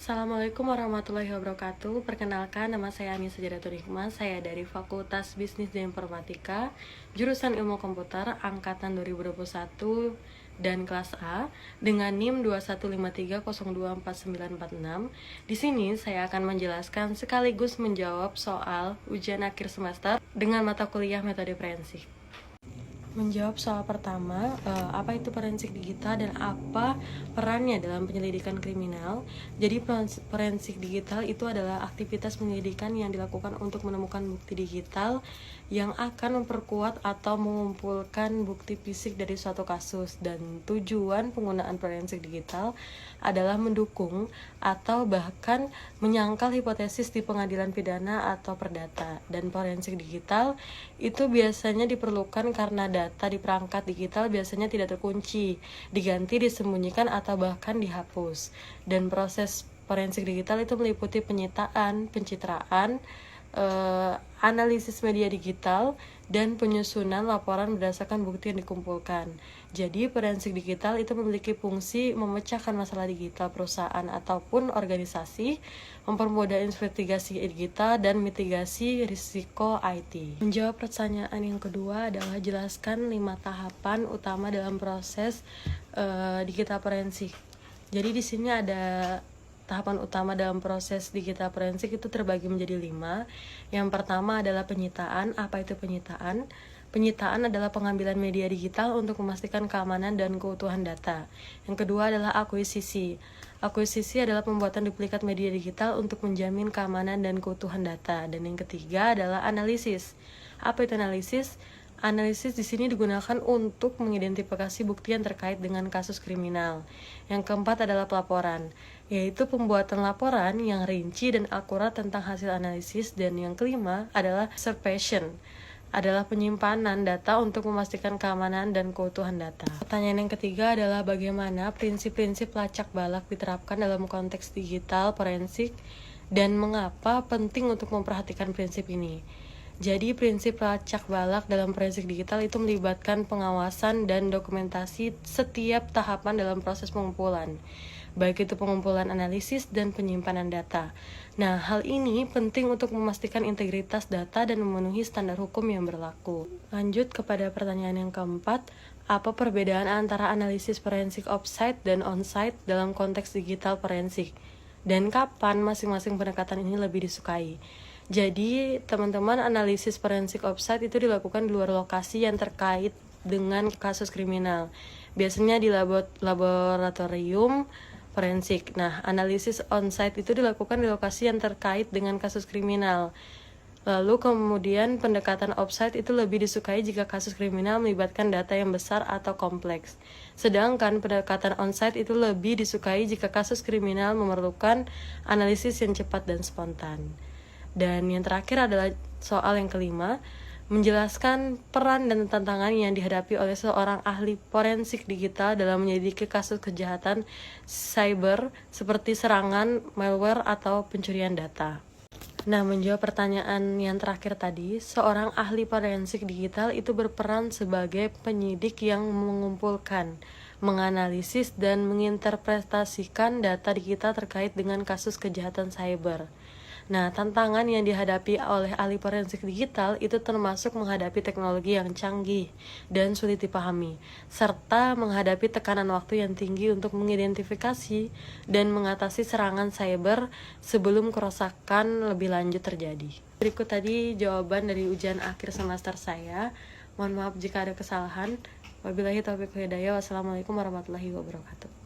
Assalamualaikum warahmatullahi wabarakatuh. Perkenalkan, nama saya Anissa Jadatul Hikmah. Saya dari Fakultas Bisnis dan Informatika, jurusan Ilmu Komputer, angkatan 2021 dan kelas A dengan NIM 2153024946. Di sini saya akan menjelaskan sekaligus menjawab soal ujian akhir semester dengan mata kuliah metode forensik. Menjawab soal pertama, apa itu forensik digital dan apa perannya dalam penyelidikan kriminal. Jadi forensik digital itu adalah aktivitas penyelidikan yang dilakukan untuk menemukan bukti digital yang akan memperkuat atau mengumpulkan bukti fisik dari suatu kasus, dan tujuan penggunaan forensik digital adalah mendukung atau bahkan menyangkal hipotesis di pengadilan pidana atau perdata. Dan forensik digital itu biasanya diperlukan karena data di perangkat digital biasanya tidak terkunci, diganti, disembunyikan, atau bahkan dihapus. Dan proses forensik digital itu meliputi penyitaan, pencitraan, analisis media digital, dan penyusunan laporan berdasarkan bukti yang dikumpulkan. Jadi forensik digital itu memiliki fungsi memecahkan masalah digital perusahaan ataupun organisasi, mempermudah investigasi digital, dan mitigasi risiko IT. Menjawab pertanyaan yang kedua adalah jelaskan 5 tahapan utama dalam proses digital forensik. Jadi di sini ada tahapan utama dalam proses digital forensik itu terbagi menjadi 5. Yang pertama adalah penyitaan. Apa itu penyitaan? Penyitaan adalah pengambilan media digital untuk memastikan keamanan dan keutuhan data. Yang kedua adalah akuisisi. Akuisisi adalah pembuatan duplikat media digital untuk menjamin keamanan dan keutuhan data. Dan yang ketiga adalah analisis. Apa itu analisis? Analisis di sini digunakan untuk mengidentifikasi bukti yang terkait dengan kasus kriminal. Yang keempat adalah pelaporan, yaitu pembuatan laporan yang rinci dan akurat tentang hasil analisis. Dan yang kelima adalah preservation, adalah penyimpanan data untuk memastikan keamanan dan keutuhan data. Pertanyaan yang ketiga adalah bagaimana prinsip-prinsip lacak balak diterapkan dalam konteks digital forensik dan mengapa penting untuk memperhatikan prinsip ini. Jadi prinsip lacak balak dalam forensik digital itu melibatkan pengawasan dan dokumentasi setiap tahapan dalam proses pengumpulan, baik itu pengumpulan analisis dan penyimpanan data. Nah, hal ini penting untuk memastikan integritas data dan memenuhi standar hukum yang berlaku. Lanjut kepada pertanyaan yang keempat, apa perbedaan antara analisis forensik off-site dan on-site dalam konteks digital forensik? Dan kapan masing-masing pendekatan ini lebih disukai? Jadi, teman-teman, analisis forensik off-site itu dilakukan di luar lokasi yang terkait dengan kasus kriminal. Biasanya di laboratorium forensik. Nah, analisis on-site itu dilakukan di lokasi yang terkait dengan kasus kriminal. Lalu kemudian pendekatan off-site itu lebih disukai jika kasus kriminal melibatkan data yang besar atau kompleks. Sedangkan pendekatan on-site itu lebih disukai jika kasus kriminal memerlukan analisis yang cepat dan spontan. Dan yang terakhir adalah soal yang kelima, menjelaskan peran dan tantangan yang dihadapi oleh seorang ahli forensik digital dalam menyelidiki kasus kejahatan cyber seperti serangan, malware, atau pencurian data. Nah, menjawab pertanyaan yang terakhir tadi, seorang ahli forensik digital itu berperan sebagai penyidik yang mengumpulkan, menganalisis, dan menginterpretasikan data digital terkait dengan kasus kejahatan cyber. Nah, tantangan yang dihadapi oleh ahli forensik digital itu termasuk menghadapi teknologi yang canggih dan sulit dipahami, serta menghadapi tekanan waktu yang tinggi untuk mengidentifikasi dan mengatasi serangan cyber sebelum kerusakan lebih lanjut terjadi. Berikut tadi jawaban dari ujian akhir semester saya. Mohon maaf jika ada kesalahan. Wabillahi taufiq wal hidayah. Wassalamualaikum warahmatullahi wabarakatuh.